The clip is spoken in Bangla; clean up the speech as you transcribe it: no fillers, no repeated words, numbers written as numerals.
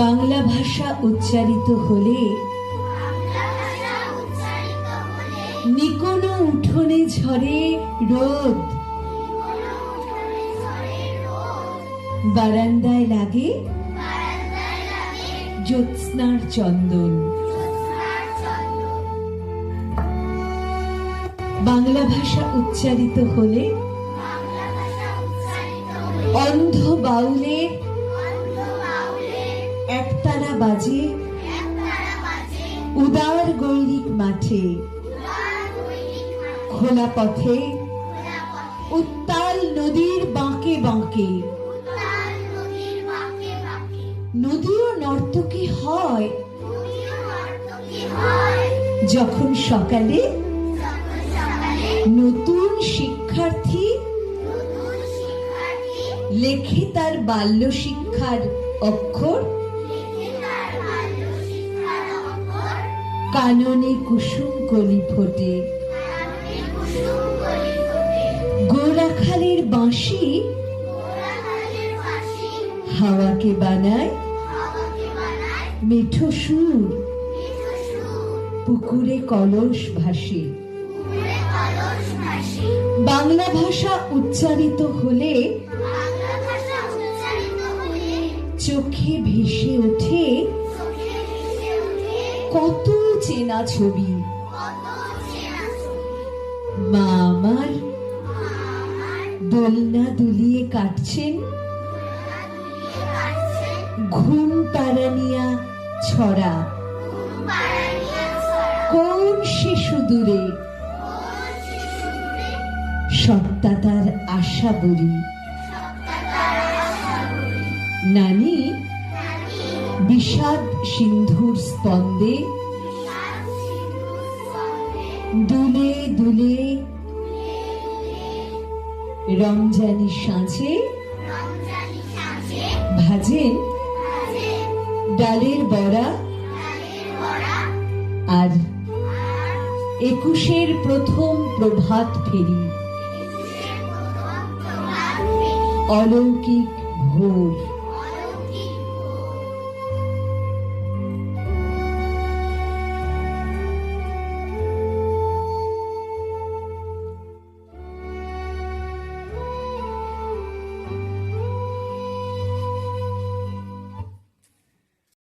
বাংলা ভাষা উচ্চারিত হলে নিকোনো উঠোনে ঝরে রোদ, বারান্দায় লাগে জ্যোৎস্নার চন্দন। বাংলা ভাষা উচ্চারিত হলে অন্ধ বাউলে একতারা বাজে উদার গৈরিক মাঠে, খোলা পথে উত্তাল নদীর বাঁকে বাঁকে। নদীও নর্তকী হয় যখন সকালে নতুন শিক্ষার্থী লেখে তার বাল্য শিক্ষার অক্ষর, কাননে কুসুম কলি ফোটে। গোরাখালের বাঁশি হাওয়াকে বানায় মিঠো সুর, পুকুরে কলস ভাসে। বাংলা ভাষা উচ্চারিত হলে চোখে ভেসে ওঠে কত চেনা ছবি। মা আমার দোলনা দুলিয়ে কাটছেন ঘুম পাড়ানিয়া ছড়া। কোন শিশু দূরে সত্তা তার আশা বলি। নানি বিষাদ সিন্ধুর স্পন্দে দুলে দুলে রমজানি সাঁঝে ভাজেন ডালের বড়া। আর 21-এর প্রথম প্রভাত ফেরি অলৌকিক ভোর।